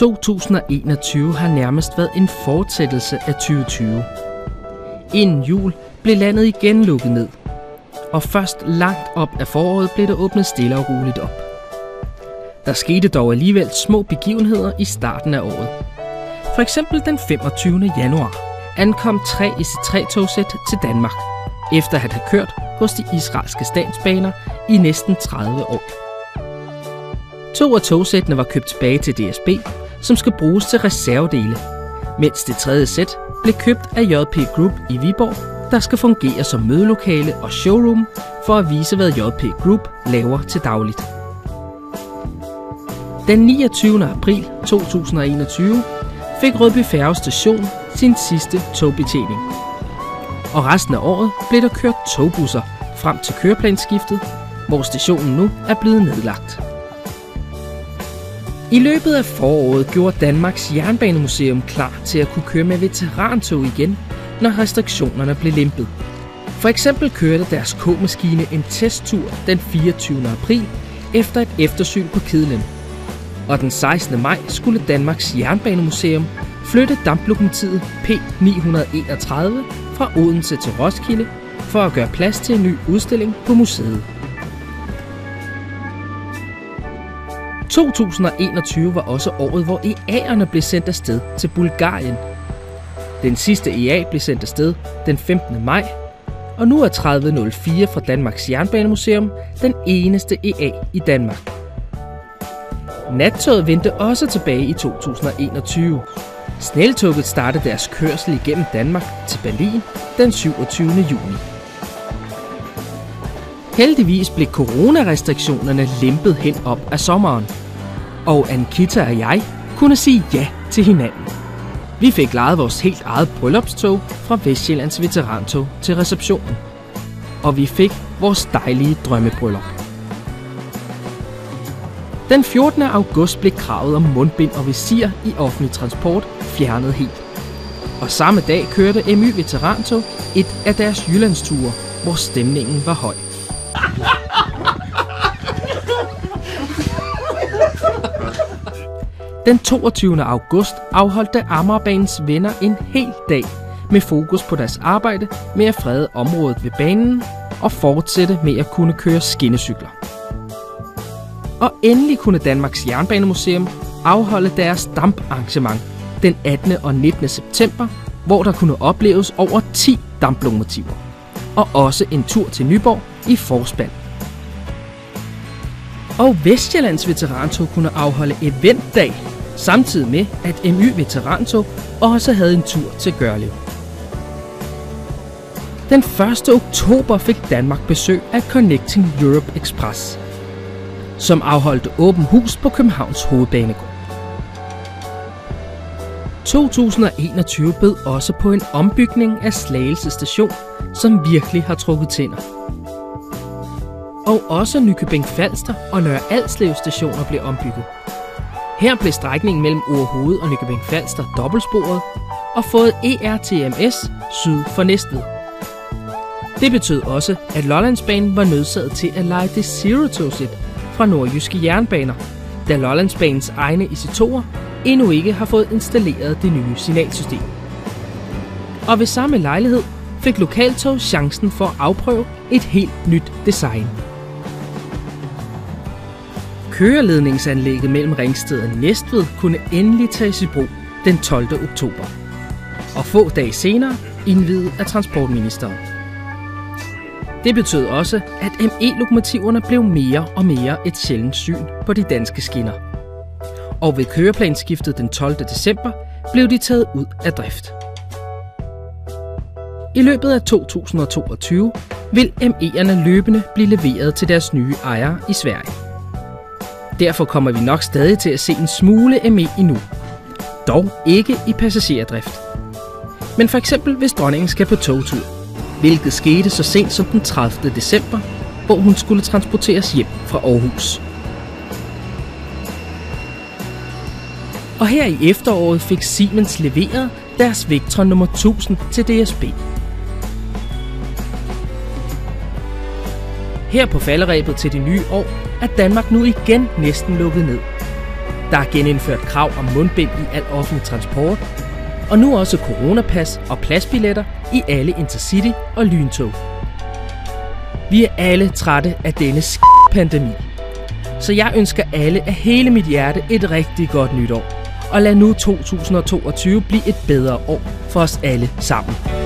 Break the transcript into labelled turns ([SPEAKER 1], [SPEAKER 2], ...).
[SPEAKER 1] 2021 har nærmest været en fortsættelse af 2020. Inden jul blev landet igen lukket ned, og først langt op af foråret blev der åbnet stille og roligt op. Der skete dog alligevel små begivenheder i starten af året. For eksempel den 25. januar ankom 3 EC3-togsæt til Danmark, efter at have kørt hos de israelske statsbaner i næsten 30 år. 2 af togsættene var købt tilbage til DSB, som skal bruges til reservedele, mens det 3. sæt blev købt af JP Group i Viborg, der skal fungere som mødelokale og showroom for at vise, hvad JP Group laver til dagligt. Den 29. april 2021 fik Rødby Færgestation sin sidste togbetjening. Og resten af året blev der kørt togbusser frem til køreplansskiftet, hvor stationen nu er blevet nedlagt. I løbet af foråret gjorde Danmarks Jernbanemuseum klar til at kunne køre med veterantog igen, når restriktionerne blev lempet. For eksempel kørte deres K-maskine en testtur den 24. april efter et eftersyn på kedlen. Og den 16. maj skulle Danmarks Jernbanemuseum flytte damplokomotivet P931 fra Odense til Roskilde for at gøre plads til en ny udstilling på museet. 2021 var også året, hvor EA'erne blev sendt afsted til Bulgarien. Den sidste EA blev sendt afsted den 15. maj, og nu er 3004 fra Danmarks Jernbanemuseum den eneste EA i Danmark. Nattoget vendte også tilbage i 2021. Snälltoget startede deres kørsel igennem Danmark til Berlin den 27. juni. Heldigvis blev coronarestriktionerne lempet hen op af sommeren, og Ankita og jeg kunne sige ja til hinanden. Vi fik lejet vores helt eget bryllupstog fra Vestsjællands Veterantog til receptionen, og vi fik vores dejlige drømmebryllup. Den 14. august blev kravet om mundbind og visir i offentlig transport fjernet helt. Og samme dag kørte MY Veterantog et af deres Jyllandsture, hvor stemningen var høj. Den 22. august afholdte Amagerbanens venner en hel dag med fokus på deres arbejde med at frede området ved banen og fortsætte med at kunne køre skinnecykler. Og endelig kunne Danmarks Jernbanemuseum afholde deres damparrangement den 18. og 19. september, hvor der kunne opleves over 10 damplokomotiver, og også en tur til Nyborg i forspand. Og Vestsjællands Veterantog kunne afholde eventdag, samtidig med at MY Veterantog også havde en tur til Gørlev. Den 1. oktober fik Danmark besøg af Connecting Europe Express, som afholdte åben hus på Københavns Hovedbanegård. 2021 bød også på en ombygning af Slagelse Station, som virkelig har trukket tænder. Og også Nykøbing Falster og Nørre Alslev stationer blev ombygget. Her blev strækningen mellem Orehoved og Nykøbing Falster dobbeltsporet og fået ERTMS syd for Næstved. Det betød også, at Lollandsbanen var nødsaget til at leje det Zero-togsæt fra Nordjyske Jernbaner, da Lollandsbanens egne IC2'er endnu ikke har fået installeret det nye signalsystem. Og ved samme lejlighed fik Lokaltog chancen for at afprøve et helt nyt design. Køreledningsanlægget mellem Ringsted og Næstved kunne endelig tages i brug den 12. oktober, og få dage senere indviet af transportministeren. Det betød også, at ME-lokomotiverne blev mere og mere et sjældent syn på de danske skinner. Og ved køreplansskiftet den 12. december blev de taget ud af drift. I løbet af 2022 vil ME'erne løbende blive leveret til deres nye ejere i Sverige. Derfor kommer vi nok stadig til at se en smule ME endnu, dog ikke i passagerdrift. Men for eksempel hvis dronningen skal på togtur, hvilket skete så sent som den 30. december, hvor hun skulle transporteres hjem fra Aarhus. Og her i efteråret fik Siemens leveret deres Vectron nummer 1000 til DSB. Her på falderebet til det nye år er Danmark nu igen næsten lukket ned. Der er genindført krav om mundbind i al offentlig transport, og nu også coronapas og pladsbilletter i alle intercity og lyntog. Vi er alle trætte af denne pandemi, så jeg ønsker alle af hele mit hjerte et rigtig godt nytår. Og lad nu 2022 blive et bedre år for os alle sammen.